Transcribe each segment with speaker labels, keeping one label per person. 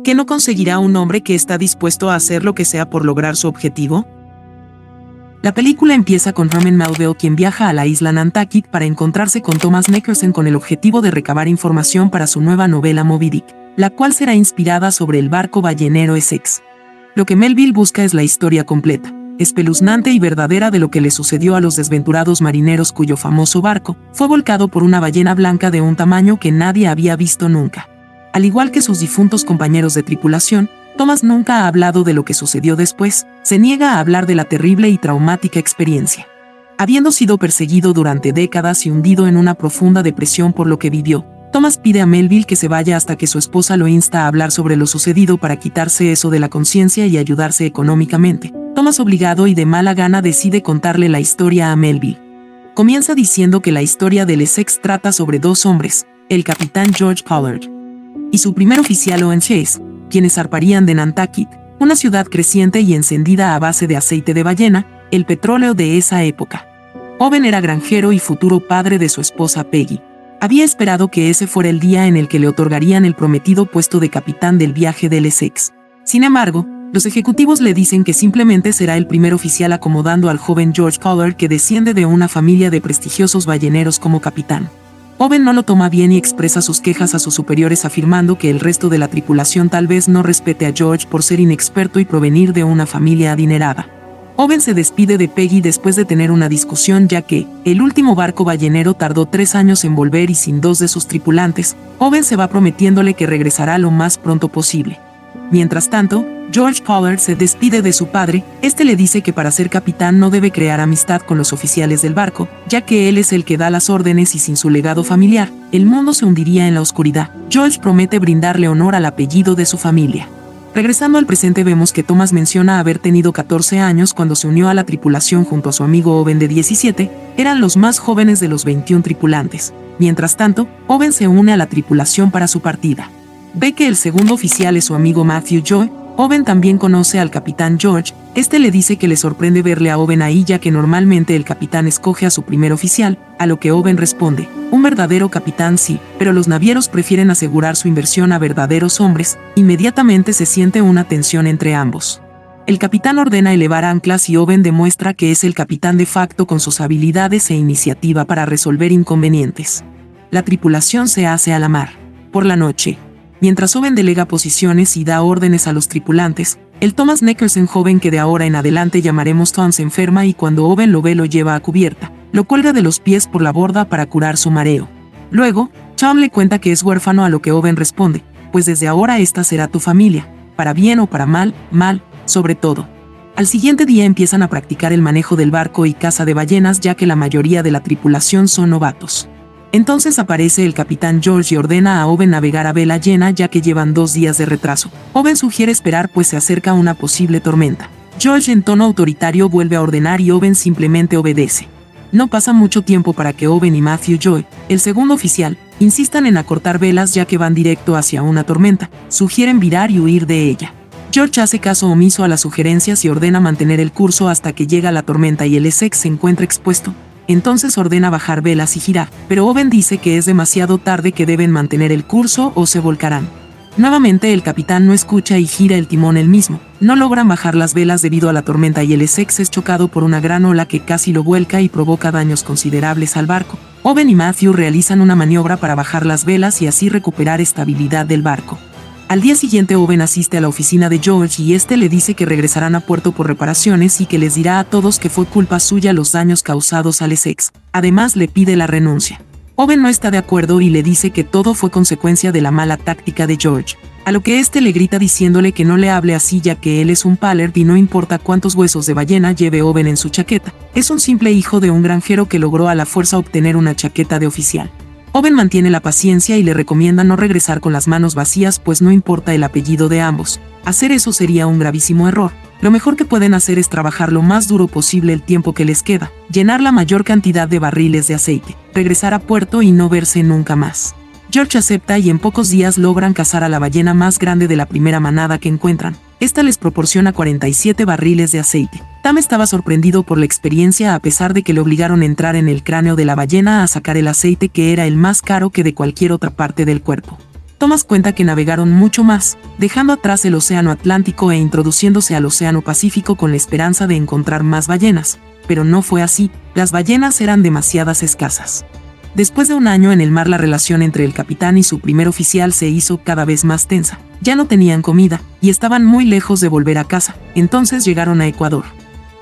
Speaker 1: ¿Qué no conseguirá un hombre que está dispuesto a hacer lo que sea por lograr su objetivo? La película empieza con Herman Melville, quien viaja a la isla Nantucket para encontrarse con Thomas Nicholson con el objetivo de recabar información para su nueva novela Moby Dick, la cual será inspirada sobre el barco ballenero Essex. Lo que Melville busca es la historia completa, espeluznante y verdadera de lo que le sucedió a los desventurados marineros cuyo famoso barco fue volcado por una ballena blanca de un tamaño que nadie había visto nunca. Al igual que sus difuntos compañeros de tripulación, Thomas nunca ha hablado de lo que sucedió después, se niega a hablar de la terrible y traumática experiencia. Habiendo sido perseguido durante décadas y hundido en una profunda depresión por lo que vivió, Thomas pide a Melville que se vaya hasta que su esposa lo insta a hablar sobre lo sucedido para quitarse eso de la conciencia y ayudarse económicamente. Thomas, obligado y de mala gana, decide contarle la historia a Melville. Comienza diciendo que la historia del Essex trata sobre dos hombres, el capitán George Pollard y su primer oficial Owen Chase, quienes zarparían de Nantucket, una ciudad creciente y encendida a base de aceite de ballena, el petróleo de esa época. Owen era granjero y futuro padre de su esposa Peggy. Había esperado que ese fuera el día en el que le otorgarían el prometido puesto de capitán del viaje del Essex. Sin embargo, los ejecutivos le dicen que simplemente será el primer oficial, acomodando al joven George Pollard, que desciende de una familia de prestigiosos balleneros, como capitán. Owen no lo toma bien y expresa sus quejas a sus superiores, afirmando que el resto de la tripulación tal vez no respete a George por ser inexperto y provenir de una familia adinerada. Owen se despide de Peggy después de tener una discusión, ya que el último barco ballenero tardó 3 años en volver y sin 2 de sus tripulantes. Owen se va prometiéndole que regresará lo más pronto posible. Mientras tanto, George Pollard se despide de su padre. Este le dice que para ser capitán no debe crear amistad con los oficiales del barco, ya que él es el que da las órdenes y sin su legado familiar, el mundo se hundiría en la oscuridad. George promete brindarle honor al apellido de su familia. Regresando al presente, vemos que Thomas menciona haber tenido 14 años cuando se unió a la tripulación junto a su amigo Owen de 17, eran los más jóvenes de los 21 tripulantes. Mientras tanto, Owen se une a la tripulación para su partida. Ve que el segundo oficial es su amigo Matthew Joy. Owen también conoce al capitán George. Este le dice que le sorprende verle a Owen ahí, ya que normalmente el capitán escoge a su primer oficial, a lo que Owen responde: un verdadero capitán sí, pero los navieros prefieren asegurar su inversión a verdaderos hombres. Inmediatamente se siente una tensión entre ambos. El capitán ordena elevar anclas y Owen demuestra que es el capitán de facto con sus habilidades e iniciativa para resolver inconvenientes. La tripulación se hace a la mar. Por la noche, mientras Owen delega posiciones y da órdenes a los tripulantes, el Thomas Nicholson joven, que de ahora en adelante llamaremos Tom, se enferma y cuando Owen lo ve lo lleva a cubierta, lo cuelga de los pies por la borda para curar su mareo. Luego, Tom le cuenta que es huérfano, a lo que Owen responde: pues desde ahora esta será tu familia, para bien o para mal, mal, sobre todo. Al siguiente día empiezan a practicar el manejo del barco y caza de ballenas, ya que la mayoría de la tripulación son novatos. Entonces aparece el capitán George y ordena a Owen navegar a vela llena, ya que llevan 2 días de retraso. Owen sugiere esperar, pues se acerca una posible tormenta. George, en tono autoritario, vuelve a ordenar y Owen simplemente obedece. No pasa mucho tiempo para que Owen y Matthew Joy, el segundo oficial, insistan en acortar velas, ya que van directo hacia una tormenta. Sugieren virar y huir de ella. George hace caso omiso a las sugerencias y ordena mantener el curso hasta que llega la tormenta y el Essex se encuentra expuesto. Entonces ordena bajar velas y girar, pero Owen dice que es demasiado tarde, que deben mantener el curso o se volcarán. Nuevamente el capitán no escucha y gira el timón él mismo. No logran bajar las velas debido a la tormenta y el Essex es chocado por una gran ola que casi lo vuelca y provoca daños considerables al barco. Owen y Matthew realizan una maniobra para bajar las velas y así recuperar estabilidad del barco. Al día siguiente Owen asiste a la oficina de George y este le dice que regresarán a puerto por reparaciones y que les dirá a todos que fue culpa suya los daños causados al Essex. Además le pide la renuncia. Owen no está de acuerdo y le dice que todo fue consecuencia de la mala táctica de George, a lo que este le grita diciéndole que no le hable así, ya que él es un Pollard y no importa cuántos huesos de ballena lleve Owen en su chaqueta, es un simple hijo de un granjero que logró a la fuerza obtener una chaqueta de oficial. Owen mantiene la paciencia y le recomienda no regresar con las manos vacías, pues no importa el apellido de ambos. Hacer eso sería un gravísimo error. Lo mejor que pueden hacer es trabajar lo más duro posible el tiempo que les queda, llenar la mayor cantidad de barriles de aceite, regresar a puerto y no verse nunca más. George acepta y en pocos días logran cazar a la ballena más grande de la primera manada que encuentran. Esta les proporciona 47 barriles de aceite. Tom estaba sorprendido por la experiencia, a pesar de que le obligaron a entrar en el cráneo de la ballena a sacar el aceite, que era el más caro que de cualquier otra parte del cuerpo. Thomas cuenta que navegaron mucho más, dejando atrás el océano Atlántico e introduciéndose al océano Pacífico con la esperanza de encontrar más ballenas, pero no fue así, las ballenas eran demasiadas escasas. Después de un año en el mar, la relación entre el capitán y su primer oficial se hizo cada vez más tensa. Ya no tenían comida, y estaban muy lejos de volver a casa. Entonces llegaron a Ecuador.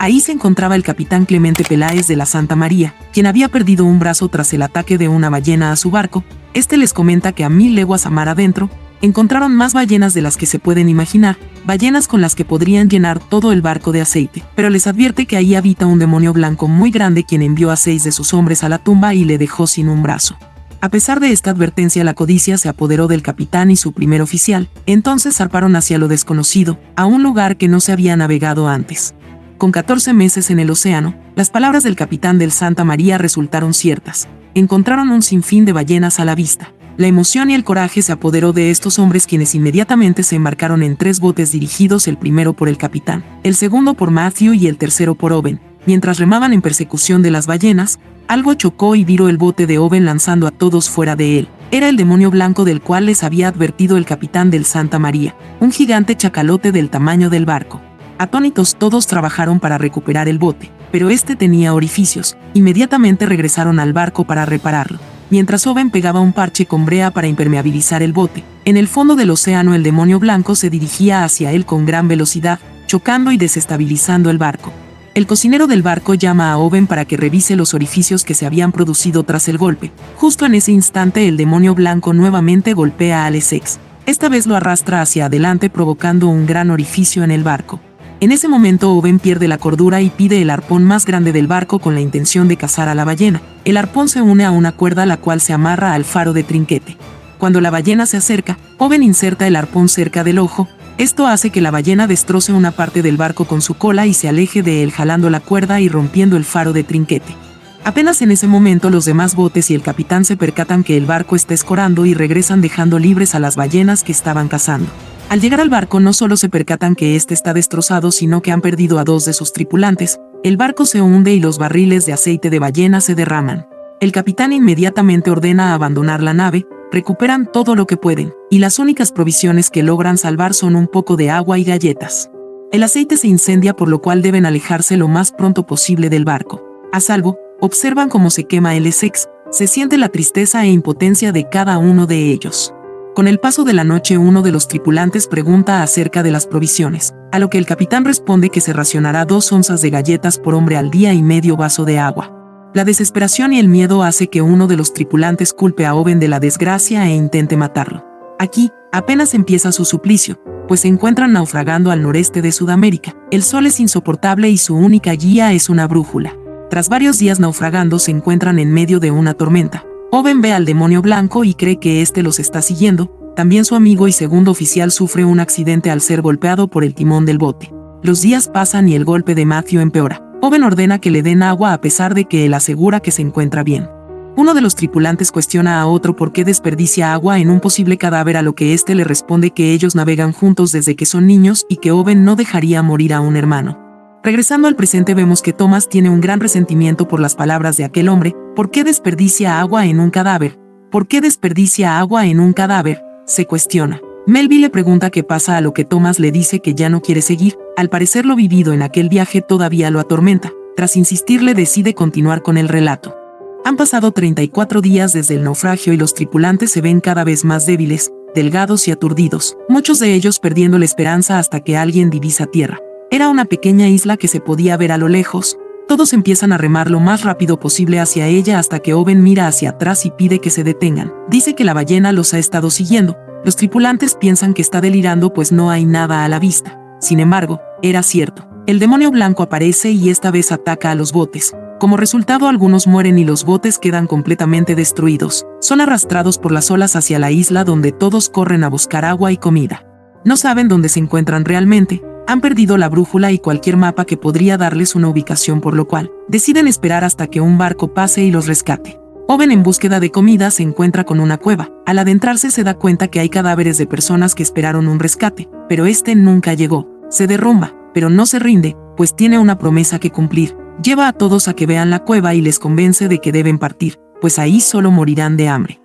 Speaker 1: Ahí se encontraba el capitán Clemente Peláez de la Santa María, quien había perdido un brazo tras el ataque de una ballena a su barco. Este les comenta que a 1000 leguas a mar adentro, encontraron más ballenas de las que se pueden imaginar, ballenas con las que podrían llenar todo el barco de aceite, pero les advierte que ahí habita un demonio blanco muy grande quien envió a 6 de sus hombres a la tumba y le dejó sin un brazo. A pesar de esta advertencia, la codicia se apoderó del capitán y su primer oficial. Entonces zarparon hacia lo desconocido, a un lugar que no se había navegado antes. Con 14 meses en el océano, las palabras del capitán del Santa María resultaron ciertas. Encontraron un sinfín de ballenas a la vista. La emoción y el coraje se apoderó de estos hombres, quienes inmediatamente se embarcaron en 3 botes dirigidos, el primero por el capitán, el segundo por Matthew y el tercero por Owen. Mientras remaban en persecución de las ballenas, algo chocó y viró el bote de Owen, lanzando a todos fuera de él. Era el demonio blanco del cual les había advertido el capitán del Santa María, un gigante chacalote del tamaño del barco. Atónitos, todos trabajaron para recuperar el bote, pero este tenía orificios. Inmediatamente regresaron al barco para repararlo. Mientras Owen pegaba un parche con brea para impermeabilizar el bote, en el fondo del océano el demonio blanco se dirigía hacia él con gran velocidad, chocando y desestabilizando el barco. El cocinero del barco llama a Owen para que revise los orificios que se habían producido tras el golpe. Justo en ese instante el demonio blanco nuevamente golpea a Essex. Esta vez lo arrastra hacia adelante, provocando un gran orificio en el barco. En ese momento Owen pierde la cordura y pide el arpón más grande del barco con la intención de cazar a la ballena. El arpón se une a una cuerda la cual se amarra al faro de trinquete. Cuando la ballena se acerca, Owen inserta el arpón cerca del ojo. Esto hace que la ballena destroce una parte del barco con su cola y se aleje de él, jalando la cuerda y rompiendo el faro de trinquete. Apenas en ese momento los demás botes y el capitán se percatan que el barco está escorando y regresan, dejando libres a las ballenas que estaban cazando. Al llegar al barco no solo se percatan que este está destrozado, sino que han perdido a 2 de sus tripulantes. El barco se hunde y los barriles de aceite de ballena se derraman. El capitán inmediatamente ordena abandonar la nave. Recuperan todo lo que pueden, y las únicas provisiones que logran salvar son un poco de agua y galletas. El aceite se incendia, por lo cual deben alejarse lo más pronto posible del barco. A salvo, observan cómo se quema el Essex. Se siente la tristeza e impotencia de cada uno de ellos. Con el paso de la noche, uno de los tripulantes pregunta acerca de las provisiones, a lo que el capitán responde que se racionará 2 onzas de galletas por hombre al día y medio vaso de agua. La desesperación y el miedo hace que uno de los tripulantes culpe a Owen de la desgracia e intente matarlo. Aquí, apenas empieza su suplicio, pues se encuentran naufragando al noreste de Sudamérica. El sol es insoportable y su única guía es una brújula. Tras varios días naufragando, se encuentran en medio de una tormenta. Owen ve al demonio blanco y cree que este los está siguiendo. También su amigo y segundo oficial sufre un accidente al ser golpeado por el timón del bote. Los días pasan y el golpe de Matthew empeora. Owen ordena que le den agua a pesar de que él asegura que se encuentra bien. Uno de los tripulantes cuestiona a otro por qué desperdicia agua en un posible cadáver, a lo que este le responde que ellos navegan juntos desde que son niños y que Owen no dejaría morir a un hermano. Regresando al presente, vemos que Thomas tiene un gran resentimiento por las palabras de aquel hombre. ¿Por qué desperdicia agua en un cadáver? ¿Por qué desperdicia agua en un cadáver?, se cuestiona. Melville le pregunta qué pasa, a lo que Thomas le dice que ya no quiere seguir. Al parecer lo vivido en aquel viaje todavía lo atormenta. Tras insistirle, decide continuar con el relato. Han pasado 34 días desde el naufragio y los tripulantes se ven cada vez más débiles, delgados y aturdidos, muchos de ellos perdiendo la esperanza hasta que alguien divisa tierra. Era una pequeña isla que se podía ver a lo lejos. Todos empiezan a remar lo más rápido posible hacia ella hasta que Owen mira hacia atrás y pide que se detengan. Dice que la ballena los ha estado siguiendo. Los tripulantes piensan que está delirando, pues no hay nada a la vista. Sin embargo, era cierto. El demonio blanco aparece y esta vez ataca a los botes. Como resultado, algunos mueren y los botes quedan completamente destruidos. Son arrastrados por las olas hacia la isla, donde todos corren a buscar agua y comida. No saben dónde se encuentran realmente. Han perdido la brújula y cualquier mapa que podría darles una ubicación, por lo cual deciden esperar hasta que un barco pase y los rescate. Owen, en búsqueda de comida, se encuentra con una cueva. Al adentrarse se da cuenta que hay cadáveres de personas que esperaron un rescate, pero este nunca llegó. Se derrumba, pero no se rinde, pues tiene una promesa que cumplir. Lleva a todos a que vean la cueva y les convence de que deben partir, pues ahí solo morirán de hambre.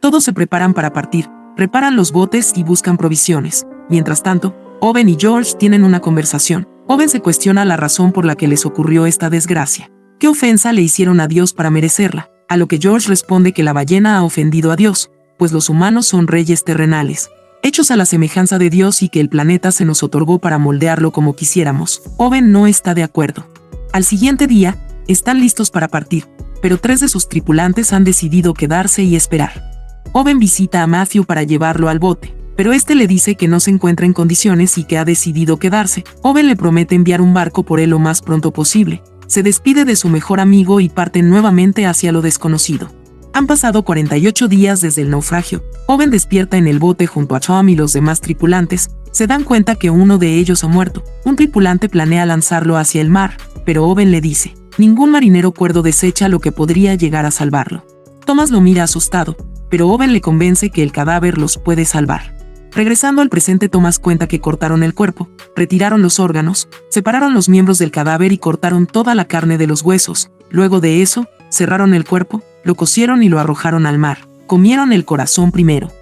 Speaker 1: Todos se preparan para partir. Preparan los botes y buscan provisiones. Mientras tanto, Owen y George tienen una conversación. Owen se cuestiona la razón por la que les ocurrió esta desgracia. ¿Qué ofensa le hicieron a Dios para merecerla? A lo que George responde que la ballena ha ofendido a Dios, pues los humanos son reyes terrenales, hechos a la semejanza de Dios, y que el planeta se nos otorgó para moldearlo como quisiéramos. Owen no está de acuerdo. Al siguiente día, están listos para partir, pero 3 de sus tripulantes han decidido quedarse y esperar. Owen visita a Matthew para llevarlo al bote, pero este le dice que no se encuentra en condiciones y que ha decidido quedarse. Owen le promete enviar un barco por él lo más pronto posible. Se despide de su mejor amigo y parten nuevamente hacia lo desconocido. Han pasado 48 días desde el naufragio. Owen despierta en el bote junto a Tom y los demás tripulantes. Se dan cuenta que uno de ellos ha muerto. Un tripulante planea lanzarlo hacia el mar, pero Owen le dice: ningún marinero cuerdo desecha lo que podría llegar a salvarlo. Thomas lo mira asustado, pero Owen le convence que el cadáver los puede salvar. Regresando al presente, Thomas cuenta que cortaron el cuerpo, retiraron los órganos, separaron los miembros del cadáver y cortaron toda la carne de los huesos. Luego de eso, cerraron el cuerpo, lo cocieron y lo arrojaron al mar. Comieron el corazón primero.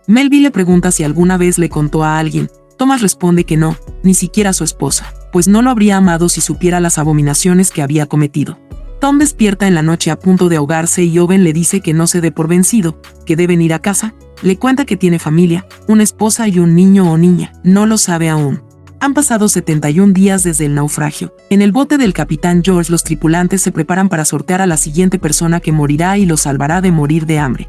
Speaker 1: Melville le pregunta si alguna vez le contó a alguien. Thomas responde que no, ni siquiera a su esposa, pues no lo habría amado si supiera las abominaciones que había cometido. Tom despierta en la noche a punto de ahogarse y Owen le dice que no se dé por vencido, que deben ir a casa. Le cuenta que tiene familia, una esposa y un niño o niña, no lo sabe aún. Han pasado 71 días desde el naufragio. En el bote del capitán George, los tripulantes se preparan para sortear a la siguiente persona que morirá y los salvará de morir de hambre.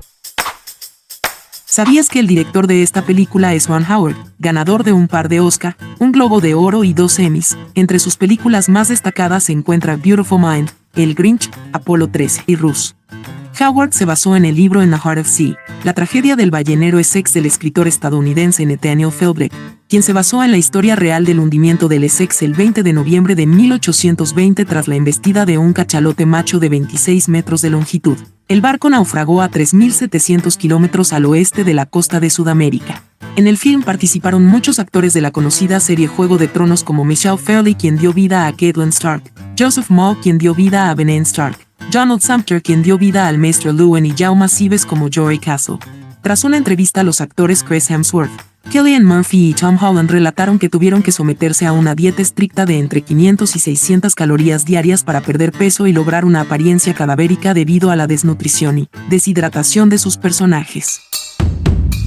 Speaker 1: ¿Sabías que el director de esta película es Ron Howard, ganador de un par de Oscar, un Globo de Oro y 2 Emmys? Entre sus películas más destacadas se encuentra Beautiful Mind, El Grinch, Apolo 13 y Rush. Howard se basó en el libro In the Heart of Sea, la tragedia del ballenero Essex del escritor estadounidense Nathaniel Philbrick, quien se basó en la historia real del hundimiento del Essex el 20 de noviembre de 1820 tras la embestida de un cachalote macho de 26 metros de longitud. El barco naufragó a 3.700 kilómetros al oeste de la costa de Sudamérica. En el film participaron muchos actores de la conocida serie Juego de Tronos, como Michelle Fairley, quien dio vida a Catelyn Stark, Joseph Maul, quien dio vida a Benjen Stark, Donald Sumter, quien dio vida al Maestro Luwin, y Jaume Sibes como Jory Castle. Tras una entrevista, los actores Chris Hemsworth, Cillian Murphy y Tom Holland relataron que tuvieron que someterse a una dieta estricta de entre 500 y 600 calorías diarias para perder peso y lograr una apariencia cadavérica debido a la desnutrición y deshidratación de sus personajes.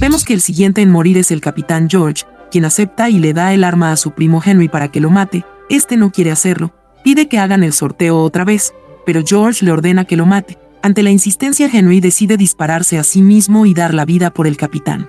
Speaker 1: Vemos que el siguiente en morir es el capitán George, quien acepta y le da el arma a su primo Henry para que lo mate. Este no quiere hacerlo, pide que hagan el sorteo otra vez, pero George le ordena que lo mate. Ante la insistencia, Henry decide dispararse a sí mismo y dar la vida por el capitán.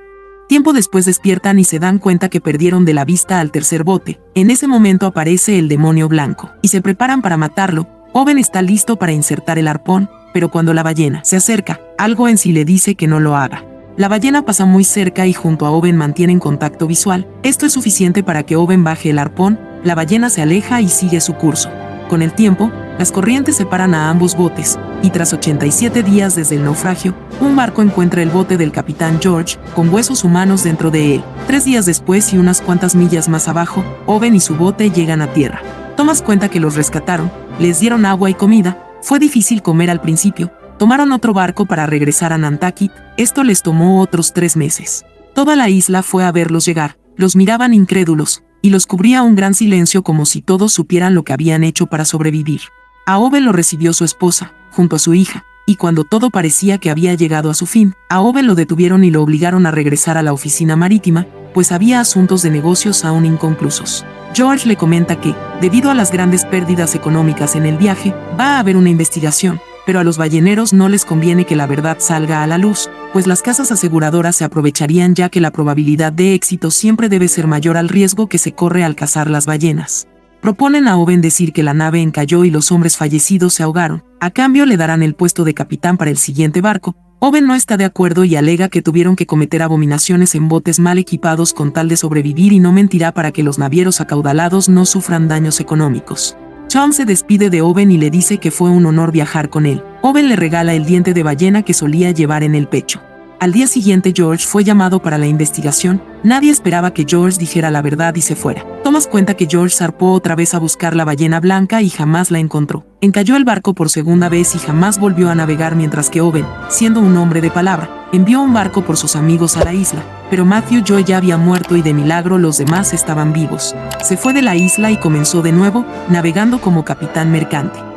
Speaker 1: Tiempo después despiertan y se dan cuenta que perdieron de la vista al tercer bote. En ese momento aparece el demonio blanco, y se preparan para matarlo. Owen está listo para insertar el arpón, pero cuando la ballena se acerca, algo en sí le dice que no lo haga. La ballena pasa muy cerca y junto a Owen mantienen contacto visual. Esto es suficiente para que Owen baje el arpón. La ballena se aleja y sigue su curso. Con el tiempo, las corrientes separan a ambos botes, y tras 87 días desde el naufragio, un barco encuentra el bote del capitán George, con huesos humanos dentro de él. 3 días después y unas cuantas millas más abajo, Owen y su bote llegan a tierra. Thomas cuenta que los rescataron, les dieron agua y comida. Fue difícil comer al principio. Tomaron otro barco para regresar a Nantucket. Esto les tomó otros 3 meses. Toda la isla fue a verlos llegar. Los miraban incrédulos, y los cubría un gran silencio, como si todos supieran lo que habían hecho para sobrevivir. A Owen lo recibió su esposa, junto a su hija, y cuando todo parecía que había llegado a su fin, a Owen lo detuvieron y lo obligaron a regresar a la oficina marítima, pues había asuntos de negocios aún inconclusos. George le comenta que, debido a las grandes pérdidas económicas en el viaje, va a haber una investigación, pero a los balleneros no les conviene que la verdad salga a la luz, pues las casas aseguradoras se aprovecharían, ya que la probabilidad de éxito siempre debe ser mayor al riesgo que se corre al cazar las ballenas. Proponen a Owen decir que la nave encalló y los hombres fallecidos se ahogaron. A cambio le darán el puesto de capitán para el siguiente barco. Owen no está de acuerdo y alega que tuvieron que cometer abominaciones en botes mal equipados con tal de sobrevivir, y no mentirá para que los navieros acaudalados no sufran daños económicos. Tom se despide de Owen y le dice que fue un honor viajar con él. Owen le regala el diente de ballena que solía llevar en el pecho. Al día siguiente George fue llamado para la investigación. Nadie esperaba que George dijera la verdad y se fuera. Thomas cuenta que George zarpó otra vez a buscar la ballena blanca y jamás la encontró. Encalló el barco por segunda vez y jamás volvió a navegar, mientras que Owen, siendo un hombre de palabra, Envió un barco por sus amigos a la isla, pero Matthew Joy ya había muerto y de milagro los demás estaban vivos. Se fue de la isla y comenzó de nuevo, navegando como capitán mercante.